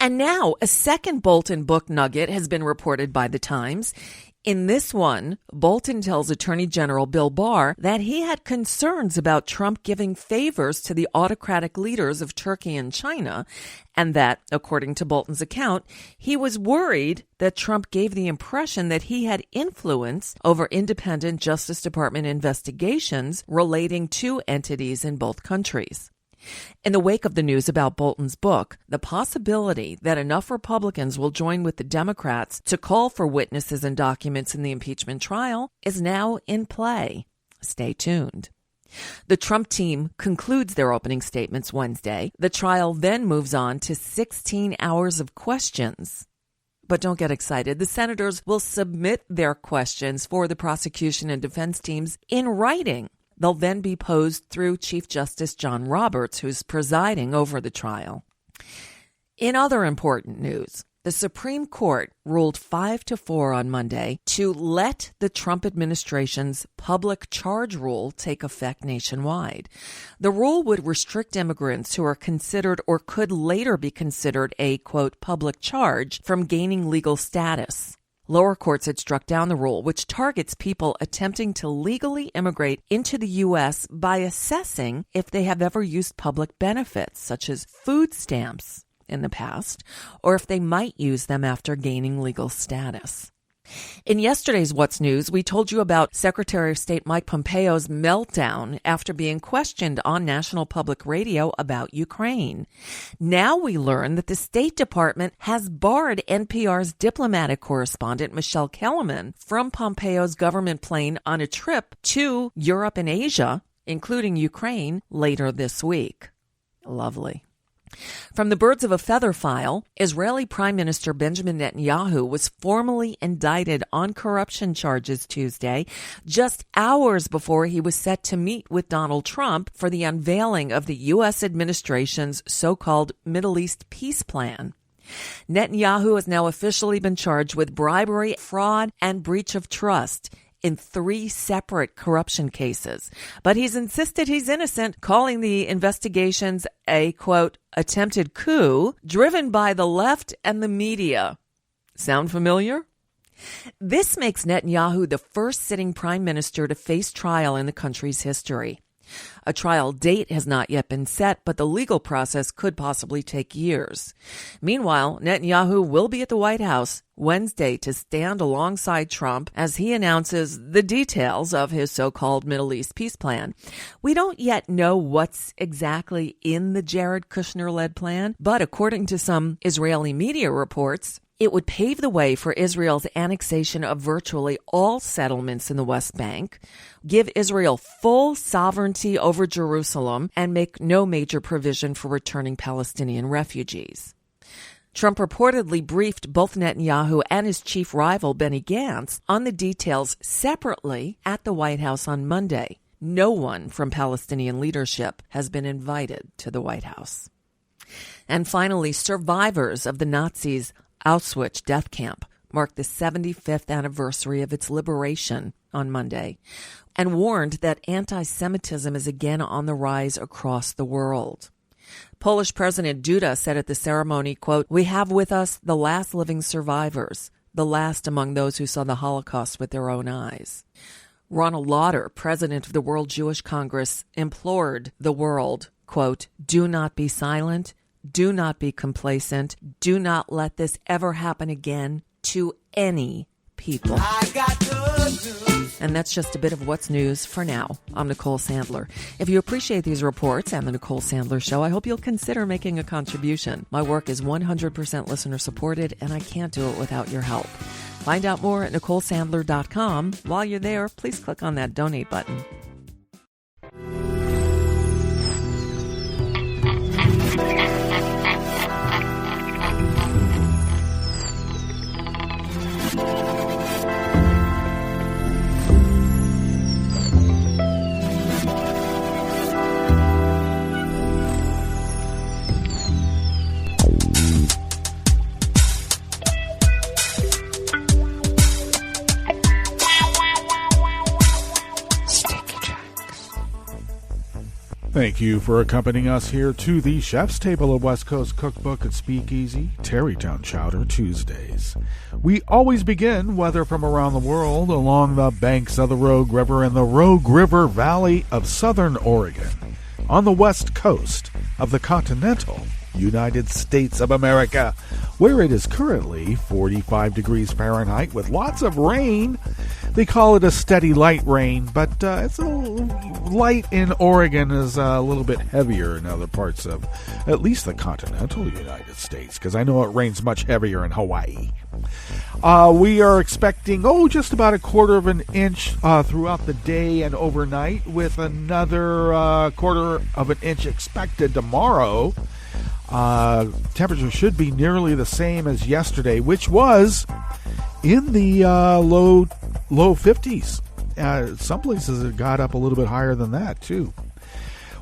And now a second Bolton book nugget has been reported by the Times. In this one, Bolton tells Attorney General Bill Barr that he had concerns about Trump giving favors to the autocratic leaders of Turkey and China, and that, according to Bolton's account, he was worried that Trump gave the impression that he had influence over independent Justice Department investigations relating to entities in both countries. In the wake of the news about Bolton's book, the possibility that enough Republicans will join with the Democrats to call for witnesses and documents in the impeachment trial is now in play. Stay tuned. The Trump team concludes their opening statements Wednesday. The trial then moves on to 16 hours of questions. But don't get excited. The senators will submit their questions for the prosecution and defense teams in writing. They'll then be posed through Chief Justice John Roberts, who's presiding over the trial. In other important news, the Supreme Court ruled 5-4 on Monday to let the Trump administration's public charge rule take effect nationwide. The rule would restrict immigrants who are considered or could later be considered a, quote, public charge from gaining legal status. Lower courts had struck down the rule, which targets people attempting to legally immigrate into the U.S. by assessing if they have ever used public benefits, such as food stamps, in the past, or if they might use them after gaining legal status. In yesterday's What's News, we told you about Secretary of State Mike Pompeo's meltdown after being questioned on National Public Radio about Ukraine. Now we learn that the State Department has barred NPR's diplomatic correspondent Michelle Kellerman from Pompeo's government plane on a trip to Europe and Asia, including Ukraine, later this week. Lovely. From the Birds of a Feather file, Israeli Prime Minister Benjamin Netanyahu was formally indicted on corruption charges Tuesday, just hours before he was set to meet with Donald Trump for the unveiling of the U.S. administration's so-called Middle East peace plan. Netanyahu has now officially been charged with bribery, fraud, and breach of trust in 3 separate corruption cases. But he's insisted he's innocent, calling the investigations a, quote, attempted coup driven by the left and the media. Sound familiar? This makes Netanyahu the first sitting prime minister to face trial in the country's history. A trial date has not yet been set, but the legal process could possibly take years. Meanwhile, Netanyahu will be at the White House Wednesday to stand alongside Trump as he announces the details of his so-called Middle East peace plan. We don't yet know what's exactly in the Jared Kushner-led plan, but according to some Israeli media reports, it would pave the way for Israel's annexation of virtually all settlements in the West Bank, give Israel full sovereignty over Jerusalem, and make no major provision for returning Palestinian refugees. Trump reportedly briefed both Netanyahu and his chief rival, Benny Gantz, on the details separately at the White House on Monday. No one from Palestinian leadership has been invited to the White House. And finally, survivors of the Nazis' Auschwitz death camp marked the 75th anniversary of its liberation on Monday and warned that anti-Semitism is again on the rise across the world. Polish President Duda said at the ceremony, quote, "We have with us the last living survivors, the last among those who saw the Holocaust with their own eyes." Ronald Lauder, president of the World Jewish Congress, implored the world, quote, "Do not be silent, do not be complacent, do not let this ever happen again to any people." I got good news. And that's just a bit of what's news for now. I'm Nicole Sandler. If you appreciate these reports and the Nicole Sandler Show, I hope you'll consider making a contribution. My work is 100% listener supported, and I can't do it without your help. Find out more at NicoleSandler.com. While you're there, please click on that donate button. Thank you for accompanying us here to the Chef's Table of West Coast Cookbook and Speakeasy, Tarrytown Chowder Tuesdays. We always begin, whether from around the world, along the banks of the Rogue River in the Rogue River Valley of southern Oregon, on the west coast of the continental United States of America, where it is currently 45 degrees Fahrenheit with lots of rain. They call it a steady light rain, but it's a light in Oregon is a little bit heavier in other parts of at least the continental United States, because I know it rains much heavier in Hawaii. We are expecting, just about a quarter of an inch throughout the day and overnight, with another quarter of an inch expected tomorrow. Temperature should be nearly the same as yesterday, which was in the low 50s. Some places it got up a little bit higher than that, too.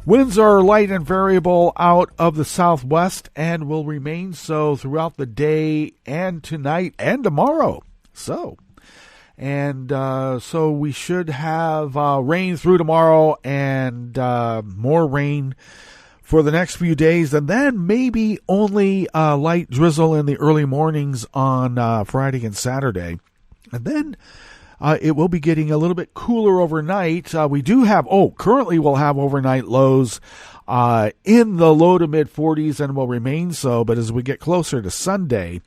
Winds are light and variable out of the southwest and will remain so throughout the day and tonight and tomorrow. So we should have rain through tomorrow and more rain for the next few days, and then maybe only light drizzle in the early mornings on Friday and Saturday. And then it will be getting a little bit cooler overnight. We do have, currently we'll have overnight lows in the low to mid 40s and will remain so. But as we get closer to Sunday,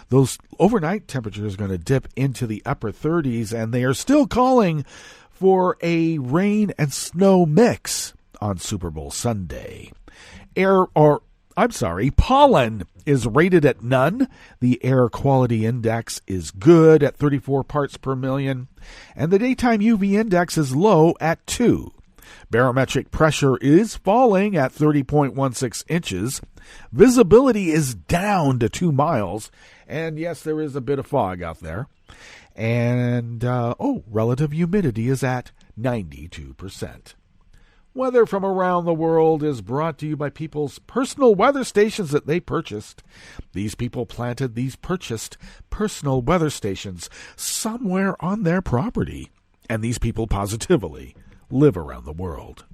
those overnight temperatures are going to dip into the upper 30s, and they are still calling for a rain and snow mix on Super Bowl Sunday. Pollen is rated at none. The air quality index is good at 34 parts per million, and the daytime UV index is low at 2. Barometric pressure is falling at 30.16 inches. Visibility is down to 2 miles, and yes, there is a bit of fog out there. And, relative humidity is at 92%. Weather from around the world is brought to you by people's personal weather stations that they purchased. These people planted these purchased personal weather stations somewhere on their property, and these people positively live around the world.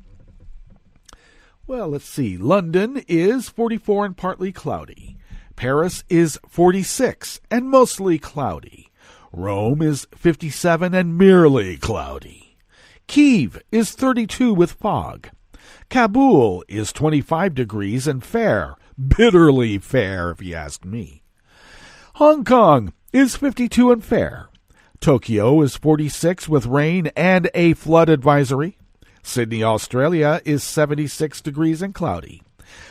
Well, let's see. London is 44 and partly cloudy. Paris is 46 and mostly cloudy. Rome is 57 and merely cloudy. Kyiv is 32 with fog. Kabul is 25 degrees and fair, bitterly fair if you ask me. Hong Kong is 52 and fair. Tokyo is 46 with rain and a flood advisory. Sydney, Australia is 76 degrees and cloudy.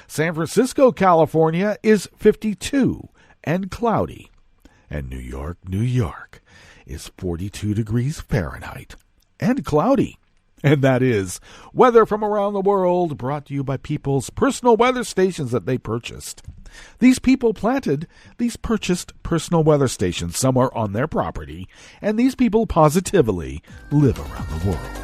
San Francisco, California is 52 and cloudy. And New York, New York is 42 degrees Fahrenheit and cloudy. And that is weather from around the world, brought to you by people's personal weather stations that they purchased. These people planted these purchased personal weather stations somewhere on their property, and these people positively live around the world.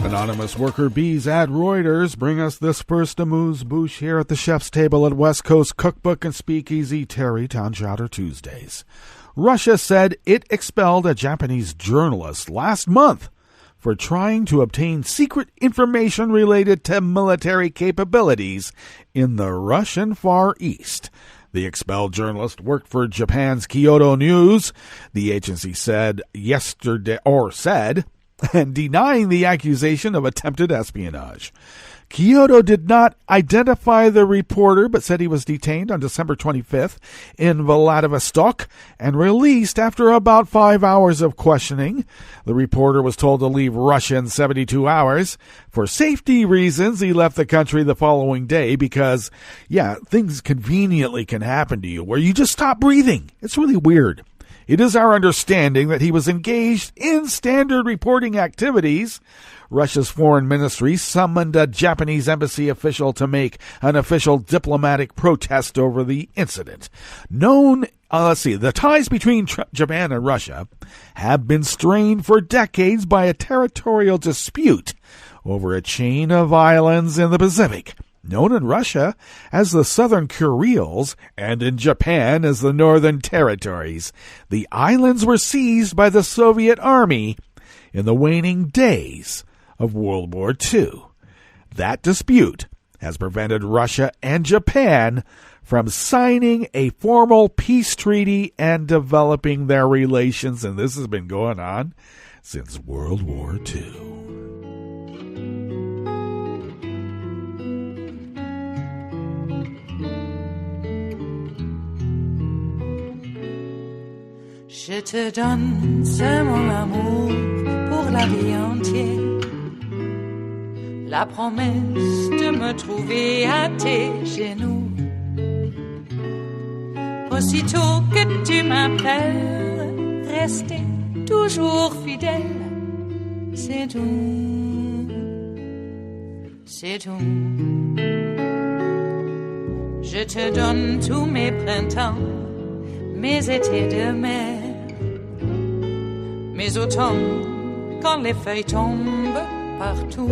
Anonymous worker bees at Reuters bring us this first amuse-bouche here at the chef's table at West Coast Cookbook and Speakeasy Tarrytown Chowder Tuesdays. Russia said it expelled a Japanese journalist last month for trying to obtain secret information related to military capabilities in the Russian Far East. The expelled journalist worked for Japan's Kyodo News, the agency said and denying the accusation of attempted espionage. Kyoto did not identify the reporter, but said he was detained on December 25th in Vladivostok and released after about 5 hours of questioning. The reporter was told to leave Russia in 72 hours. For safety reasons, he left the country the following day because, things conveniently can happen to you where you just stop breathing. It's really weird. It is our understanding that he was engaged in standard reporting activities. Russia's foreign ministry summoned a Japanese embassy official to make an official diplomatic protest over the incident. The ties between Japan and Russia have been strained for decades by a territorial dispute over a chain of islands in the Pacific, known in Russia as the Southern Kurils and in Japan as the Northern Territories. The islands were seized by the Soviet Army in the waning days of World War II. That dispute has prevented Russia and Japan from signing a formal peace treaty and developing their relations, and this has been going on since World War II. Je te donne c'est mon amour pour la vie entière. La promesse de me trouver à tes genoux. Aussitôt que tu m'appelles, rester toujours fidèle. C'est tout, c'est tout. Je te donne tous mes printemps, mes étés de mer. Mais automne, quand les feuilles tombent partout,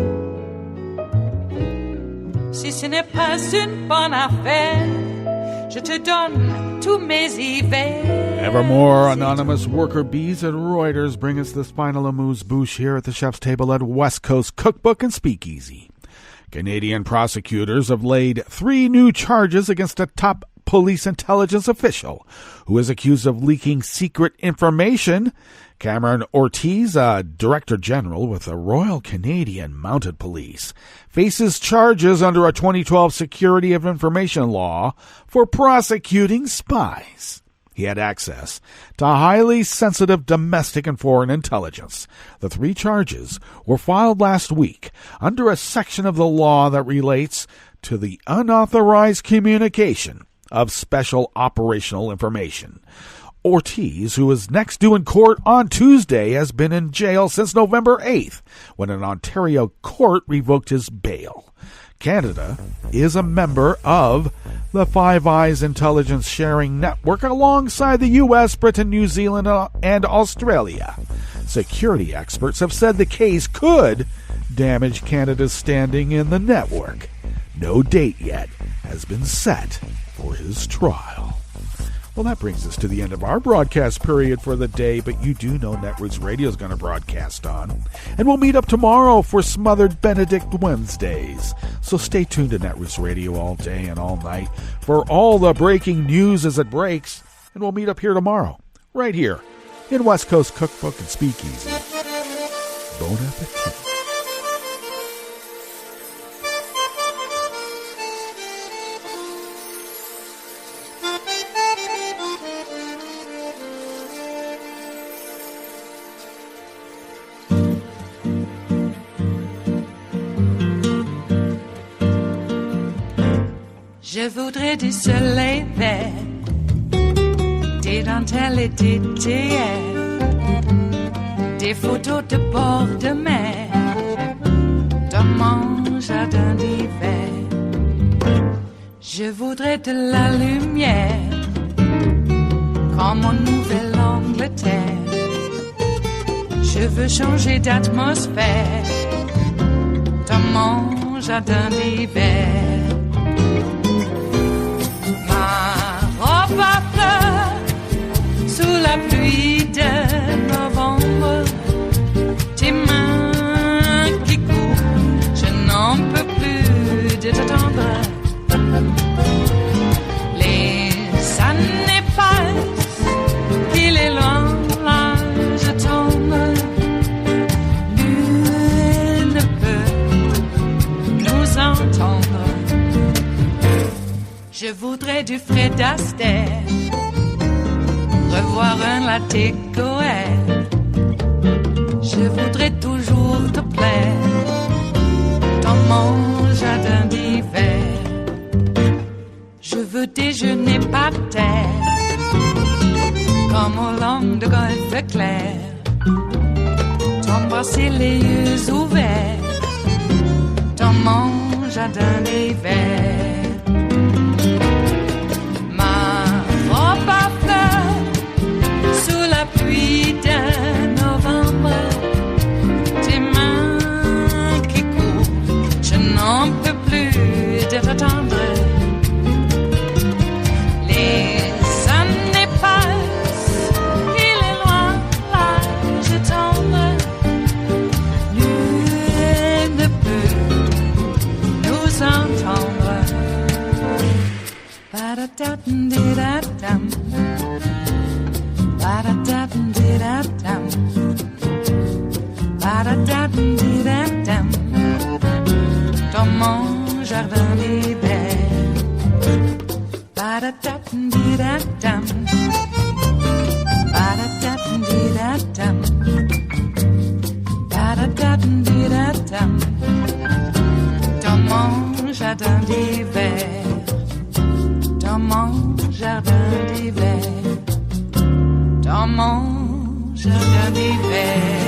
si ce n'est pas une bonne affaire, je te donne tous mes hivers. Evermore anonymous worker bees at Reuters bring us this final amuse-bouche here at the chef's table at West Coast Cookbook and Speakeasy. Canadian prosecutors have laid 3 new charges against a top police intelligence official who is accused of leaking secret information. Cameron Ortiz, a Director General with the Royal Canadian Mounted Police, faces charges under a 2012 Security of Information law for prosecuting spies. He had access to highly sensitive domestic and foreign intelligence. The 3 charges were filed last week under a section of the law that relates to the unauthorized communication of special operational information. Ortiz, who is next due in court on Tuesday, has been in jail since November 8th, when an Ontario court revoked his bail. Canada is a member of the Five Eyes intelligence sharing network alongside the U.S., Britain, New Zealand, and Australia. Security experts have said the case could damage Canada's standing in the network. No date yet has been set for his trial. Well, that brings us to the end of our broadcast period for the day, but you do know Netroots Radio is going to broadcast on. And we'll meet up tomorrow for Smothered Benedict Wednesdays. So stay tuned to Netroots Radio all day and all night for all the breaking news as it breaks. And we'll meet up here tomorrow, right here, in West Coast Cookbook and Speakeasy. Bon appetit. Je voudrais du soleil vert, des dentelles et des théières, des photos de bord de mer, dans mon jardin d'hiver. Je voudrais de la lumière, comme en Nouvelle-Angleterre. Je veux changer d'atmosphère, dans mon jardin d'hiver. À fleurs, sous la pluie de novembre, tes mains qui courent, je n'en peux plus de t'attendre. Les années passent, il est loin, là je tombe. Nul ne peut nous entendre. Je voudrais du Fred Astaire, revoir un latte Goer. Je voudrais toujours te plaire dans mon jardin d'hiver. Je veux déjeuner par terre, comme au long de golfe clair, t'embrasser les yeux ouverts dans mon jardin d'hiver. Sous la pluie de novembre, tes mains qui courent, je n'en peux plus de t'attendre. Les années passent, il est loin, là je tombe. Nul ne peut nous entendre. Ba-da-da-dum-di-da-dum. Ba-da-da-dum-di-da-dum. Ba-da-da-dum-di-da-dum. Dans mon jardin d'hiver. Ba-da-da-dum-di-da-dum. Ba-da-da-dum-di-da-dum. Ba-da-da-dum-di-da-dum. Dans mon jardin d'hiver. Dans mon jardin d'hiver. Dans mon jardin d'hiver.